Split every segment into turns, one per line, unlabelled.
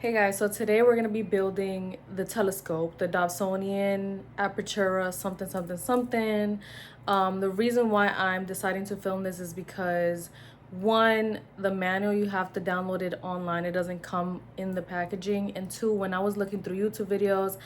Hey guys, so today we're going to be building the telescope, the Dobsonian Apertura something. The reason why I'm deciding to film this is because one, the manual, you have to download it online. It doesn't come in the packaging. And two, when I was looking through YouTube videos,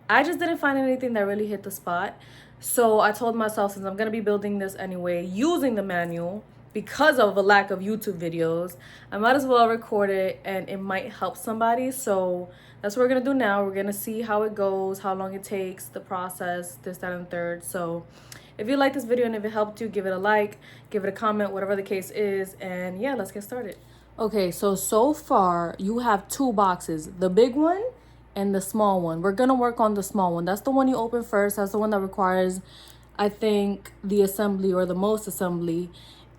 I just didn't find anything that really hit the spot. So I told myself, since I'm going to be building this anyway, using the manual, because of a lack of YouTube videos, I might as well record it and it might help somebody. So that's what we're gonna do now. We're gonna see how it goes, how long it takes, the process, this, that, and the third. So if you like this video and if it helped you, give it a like, give it a comment, whatever the case is. And yeah, let's get started. Okay, so far you have two boxes, the big one and the small one. We're gonna work on the small one. That's the one you open first. That's the one that requires, I think, the assembly or the most assembly.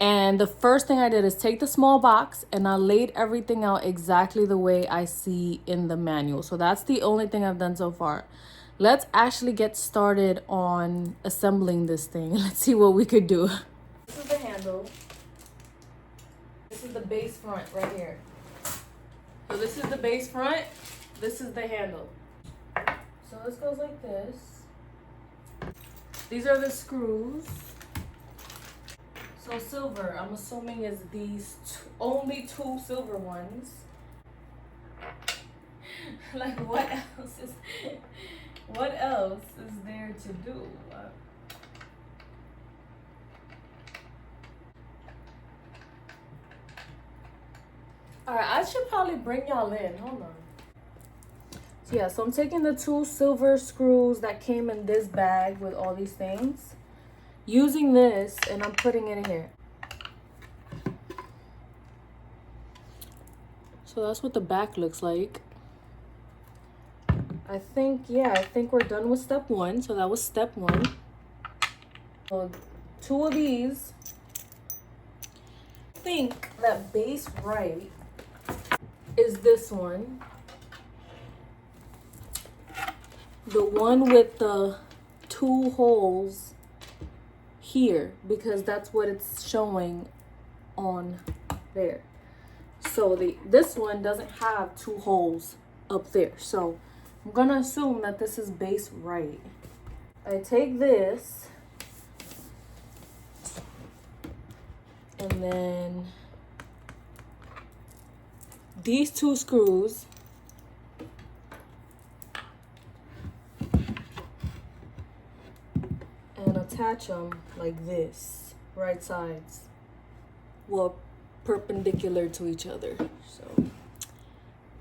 And the first thing I did is take the small box and I laid everything out exactly the way I see in the manual. So that's the only thing I've done so far. Let's actually get started on assembling this thing. Let's see what we could do. This is the handle. This is the base front right here. So this is the base front. This is the handle. So this goes like this. These are the screws. So silver, I'm assuming, is these only two silver ones. Like what else is there to do? Alright, I should probably bring y'all in. Hold on. So yeah, so I'm taking the two silver screws that came in this bag with all these things, using this, and I'm putting it in here. So that's what the back looks like. I think we're done with step one. So that was step one. So two of these. I think that base right is this one. The one with the two holes here, because that's what it's showing on there. So this one doesn't have two holes up there. So I'm gonna assume that this is base right. I take this and then these two screws and attach them like this, right sides, well, perpendicular to each other. So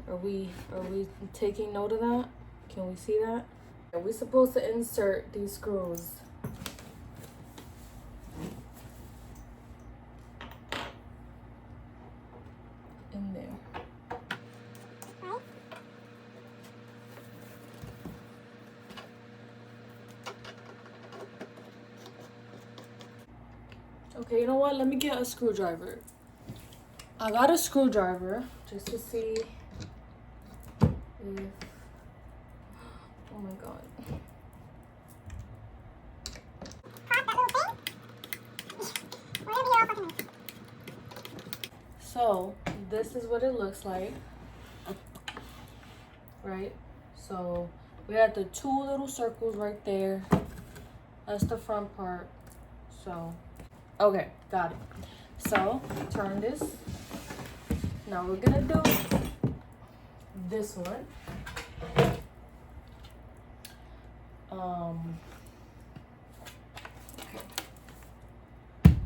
are we taking note of that? Can we see that? Are we supposed to insert these screws in there? Okay, you know what? Let me get a screwdriver. I got a screwdriver just to see if... Oh my god. So, this is what it looks like. Right? So, we had the two little circles right there. That's the front part. So... Okay, got it. So, turn this. Now we're gonna do this one. Okay. I'm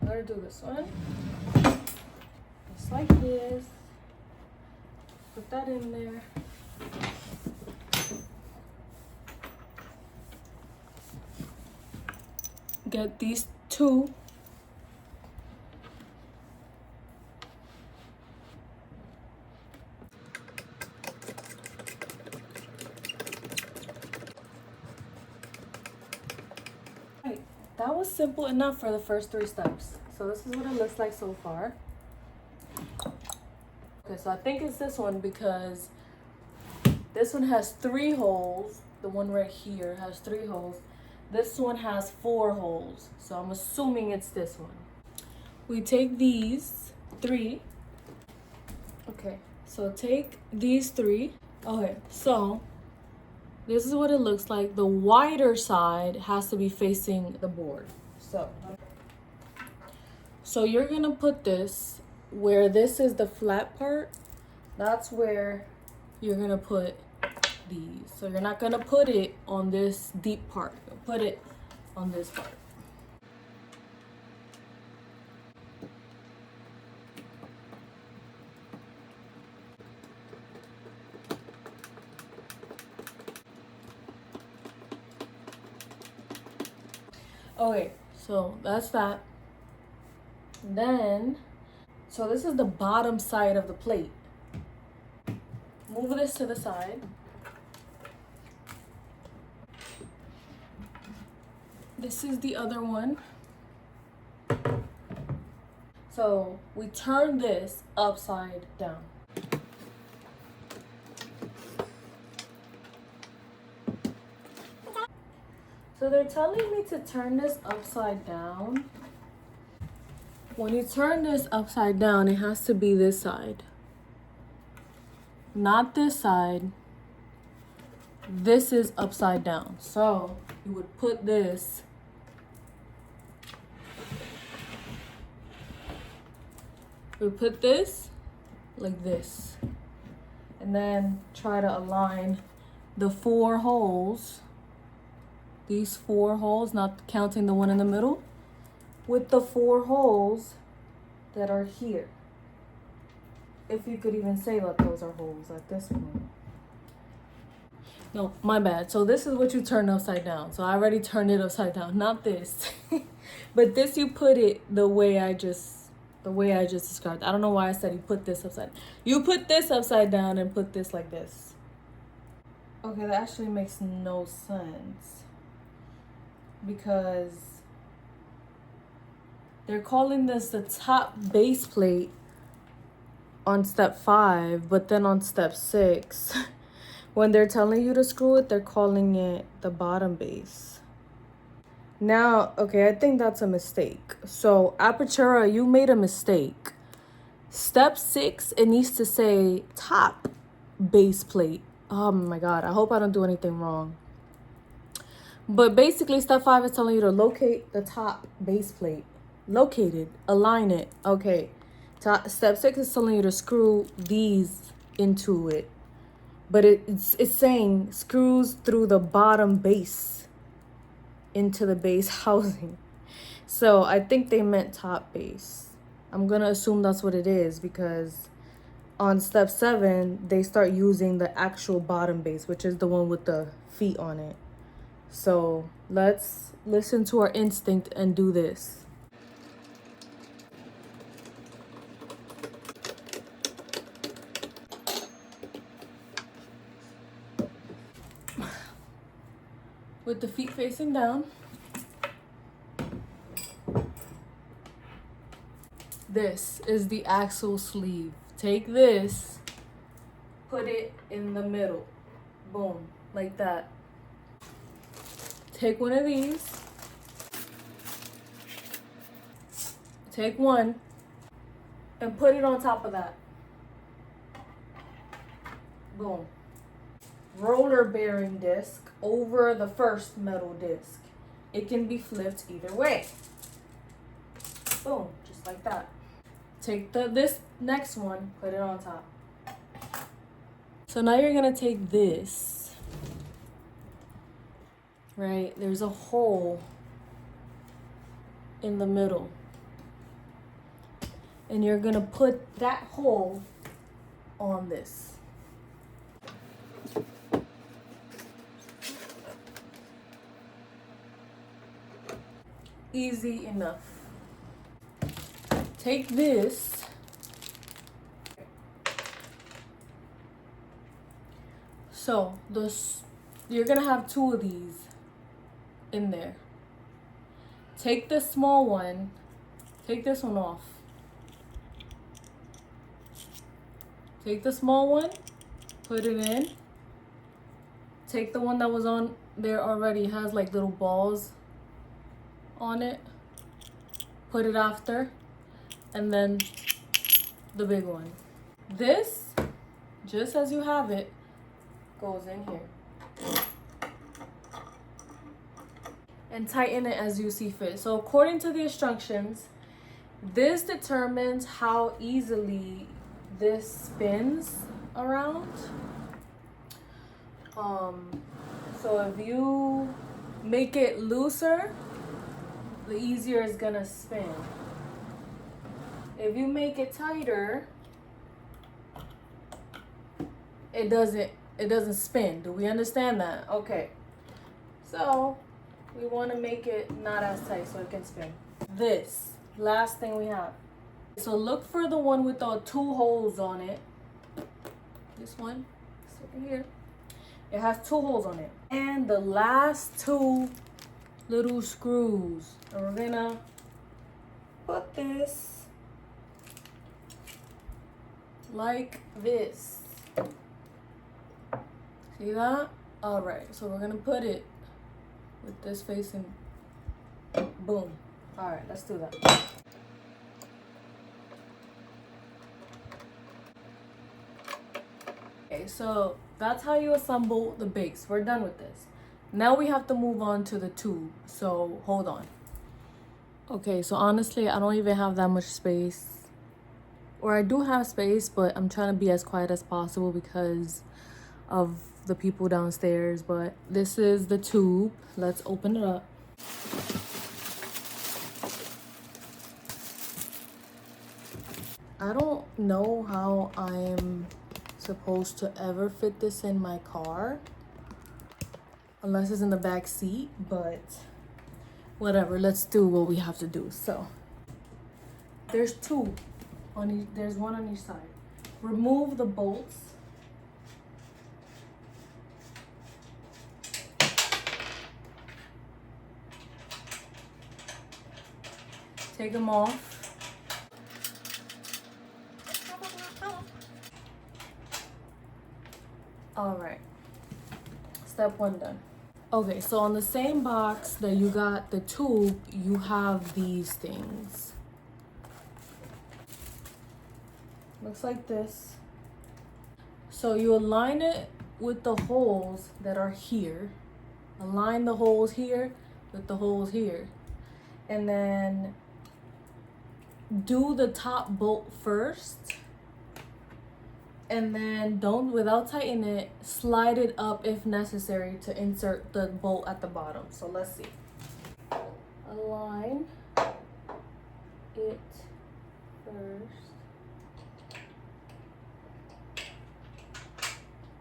gonna do this one. Just like this. Put that in there. Get these two. That was simple enough for the first three steps. So this is what it looks like so far. Okay, so I think it's this one because this one has 3 holes. The one right here has 3 holes. This one has 4 holes. So I'm assuming it's this one. We take these 3. Okay, so take these 3 Okay, so this is what it looks like. The wider side has to be facing the board. So you're gonna put this where this is the flat part. That's where you're gonna put these. So you're not gonna put it on this deep part. You'll put it on this part. Okay, so that's that. Then, so this is the bottom side of the plate. Move this to the side. This is the other one. So we turn this upside down. So they're telling me to turn this upside down. When you turn this upside down, it has to be this side. Not this side. This is upside down. So you would put this like this. And then try to align the 4 holes. These 4 holes, not counting the one in the middle, with the 4 holes that are here. If you could even say that those are holes at this point. No, my bad. So this is what you turn upside down. So I already turned it upside down, not this. But this you put it the way I just described. I don't know why I said you put this upside. You put this upside down and put this like this. Okay, that actually makes no sense. Because they're calling this the top base plate on step 5, but then on step 6, when they're telling you to screw it, they're calling it the bottom base. Now, okay, I think that's a mistake. So, Apertura, you made a mistake. Step 6, it needs to say top base plate. Oh my God, I hope I don't do anything wrong. But basically, step 5 is telling you to locate the top base plate. Locate it, align it. Okay. Step 6 is telling you to screw these into it. But it's saying screws through the bottom base into the base housing. So I think they meant top base. I'm going to assume that's what it is because on step 7, they start using the actual bottom base, which is the one with the feet on it. So let's listen to our instinct and do this. With the feet facing down. This is the axle sleeve. Take this, put it in the middle. Boom, like that. Take one of these. Take one and put it on top of that. Boom. Roller bearing disc over the first metal disc. It can be flipped either way. Boom, just like that. Take this next one, put it on top. So now you're gonna take this, right? There's a hole in the middle. And you're gonna put that hole on this. Easy enough. Take this. So you're gonna have 2 of these in there. Take the small one, take this one off. Take the small one, put it in. Take the one that was on there already, it has like little balls on it. Put it after, and then the big one. This, just as you have it, goes in here. And tighten it as you see fit. So according to the instructions, this determines how easily this spins around. So if you make it looser, the easier it's gonna spin. If you make it tighter, it doesn't spin. Do we understand that? Okay. So we want to make it not as tight so it can spin. This last thing we have. So look for the one with the 2 holes on it. This one, it's over here. It has 2 holes on it. And the last 2 little screws. And we're gonna put this like this. See that? All right, so we're gonna put it with this facing, boom. All right, let's do that. Okay, so that's how you assemble the base. We're done with this. Now we have to move on to the tube, so hold on. Okay, so honestly, I don't even have that much space. Or I do have space, but I'm trying to be as quiet as possible because of the people downstairs. But this is the tube. Let's open it up. I don't know how I'm supposed to ever fit this in my car unless it's in the back seat, but whatever, let's do what we have to do. So there's 2 on each, there's 1 on each side. Remove the bolts. Take them off. All right, step 1 done. Okay, so on the same box that you got the tube, you have these things. Looks like this. So you align it with the holes that are here. Align the holes here with the holes here. And then do the top bolt first. And then without tightening it, slide it up if necessary to insert the bolt at the bottom. So let's see. Align it first.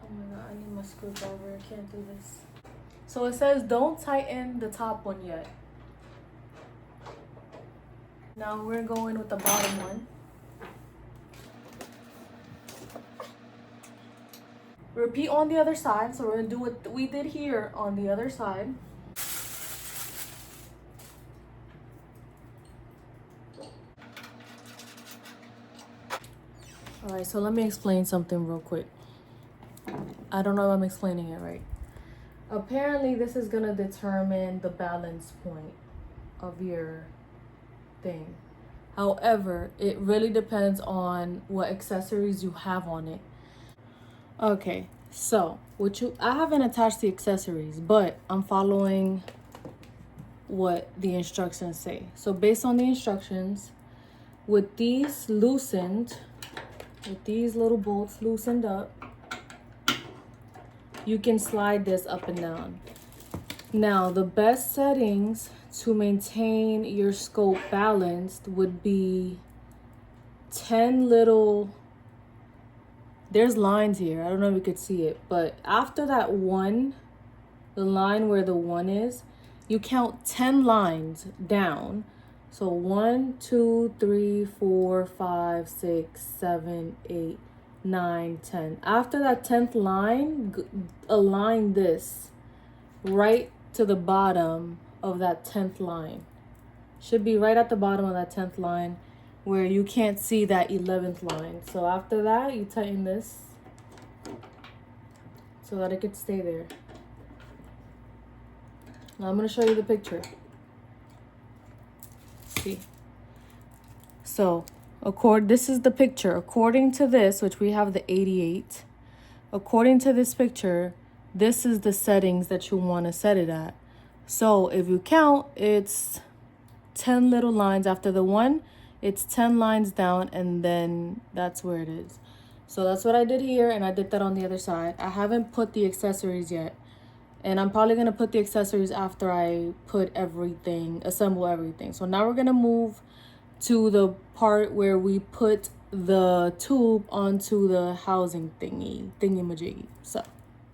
Oh my god, I need my screwdriver. I can't do this. So it says don't tighten the top one yet. Now we're going with the bottom one. Repeat on the other side. So we're gonna do what we did here on the other side. All right, so let me explain something real quick. I don't know if I'm explaining it right. Apparently this is gonna determine the balance point of your thing. However, it really depends on what accessories you have on it. Okay, so I haven't attached the accessories, but I'm following what the instructions say. So based on the instructions, with these loosened, with these little bolts loosened up, you can slide this up and down. Now, the best settings to maintain your scope balanced would be 10 little, there's lines here. I don't know if you could see it, but after that 1, the line where the 1 is, you count 10 lines down. So 1, 2, 3, 4, 5, 6, 7, 8, 9, 10. After that 10th line, align this right to the bottom of that 10th line. Should be right at the bottom of that 10th line where you can't see that 11th line. So after that, you tighten this so that it could stay there. Now I'm going to show you the picture. See. So, this is the picture. According to this, which we have the 88, according to this picture, this is the settings that you want to set it at. So if you count, it's 10 little lines after the one, it's 10 lines down, and then that's where it is. So that's what I did here, and I did that on the other side. I haven't put the accessories yet, and I'm probably gonna put the accessories after I put everything, assemble everything. So now we're gonna move to the part where we put the tube onto the housing thingy-majiggy. So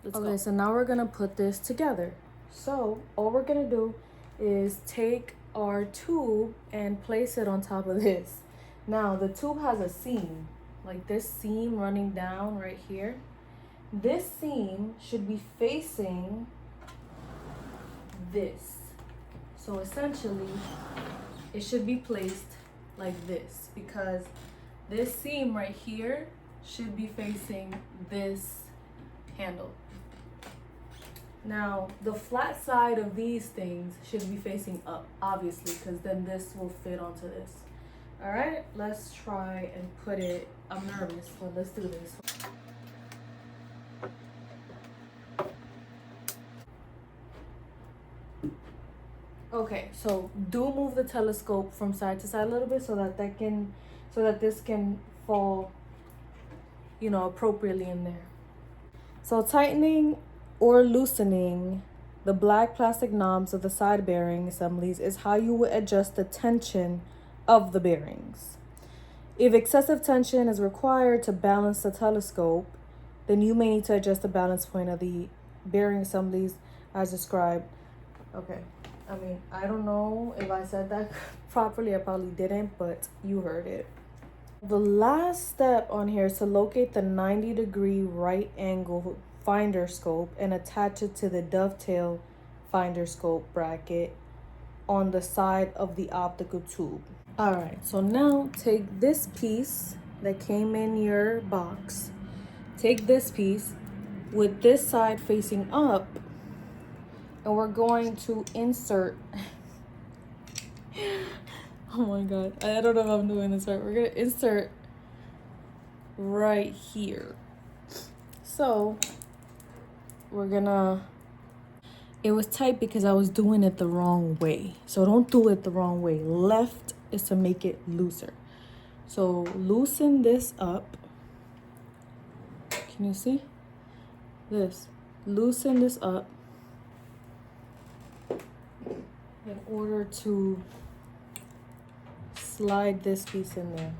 let's go. So now we're gonna put this together. So all we're gonna do is take our tube and place it on top of this. Now the tube has a seam, like this seam running down right here. This seam should be facing this. So essentially it should be placed like this, because this seam right here should be facing this handle. Now, the flat side of these things should be facing up, obviously, because then this will fit onto this. All right, let's try and put it. I'm nervous, but let's do this. Okay, so do move the telescope from side to side a little bit so that this can fall, you know, appropriately in there. So tightening or loosening the black plastic knobs of the side bearing assemblies is how you would adjust the tension of the bearings. If excessive tension is required to balance the telescope, then you may need to adjust the balance point of the bearing assemblies as described. Okay, I mean, I don't know if I said that properly. I probably didn't, but you heard it. The last step on here is to locate the 90-degree right angle finder scope and attach it to the dovetail finder scope bracket on the side of the optical tube. All right, so now take this piece that came in your box, take this piece with this side facing up, and we're going to insert oh my god, I don't know if I'm doing this right. We're gonna insert right here. So it was tight because I was doing it the wrong way. So don't do it the wrong way. Left is to make it looser. So loosen this up. Can you see this? Loosen this up in order to slide this piece in there.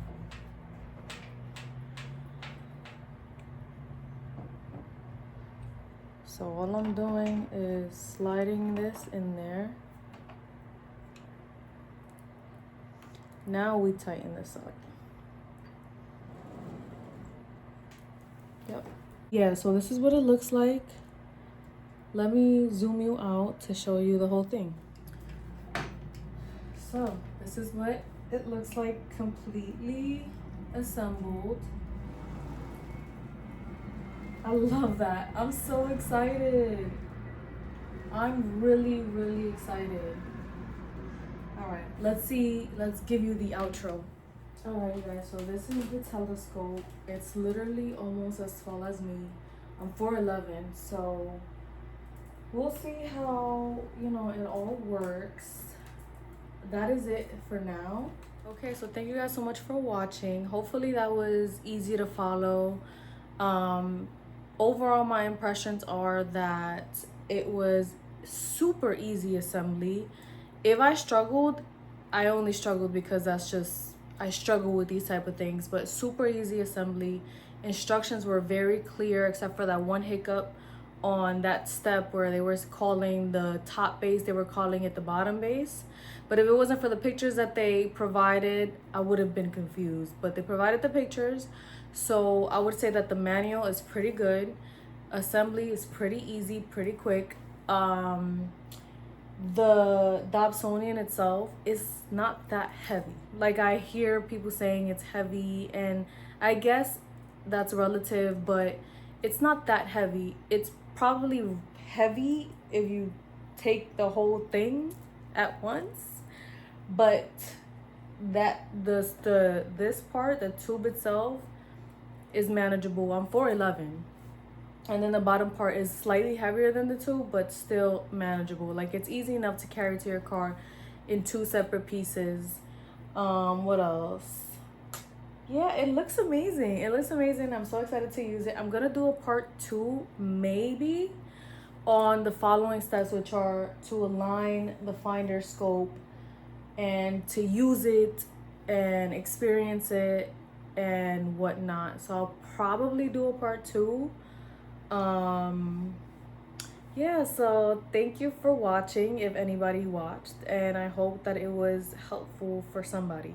So all I'm doing is sliding this in there. Now we tighten this up. Yep. Yeah, so this is what it looks like. Let me zoom you out to show you the whole thing. So this is what it looks like completely assembled. I love that. I'm so excited. I'm really, really excited. All right, let's give you the outro. All right, guys, so this is the telescope. It's literally almost as tall as me. I'm 4'11", so we'll see how, you know, it all works. That is it for now. Okay, so thank you guys so much for watching. Hopefully that was easy to follow. Overall, my impressions are that it was super easy assembly. If I struggled, I only struggled because that's just, I struggle with these type of things, but super easy assembly. Instructions were very clear except for that one hiccup on that step where they were calling the top base, they were calling it the bottom base. But if it wasn't for the pictures that they provided, I would have been confused. But they provided the pictures, so I would say that the manual is pretty good. Assembly is pretty easy, pretty quick. The Dobsonian itself is not that heavy. Like, I hear people saying it's heavy, and I guess that's relative, but it's not that heavy. It's probably heavy if you take the whole thing at once, but that this part, the tube itself, is manageable. I'm 4'11", And then the bottom part is slightly heavier than the two, but still manageable. Like, it's easy enough to carry to your car in two separate pieces. What else? Yeah, it looks amazing. It looks amazing. I'm so excited to use it. I'm gonna do a part 2 maybe on the following steps, which are to align the finder scope and to use it and experience it and whatnot. So I'll probably do a part 2. Yeah, so thank you for watching if anybody watched, and I hope that it was helpful for somebody.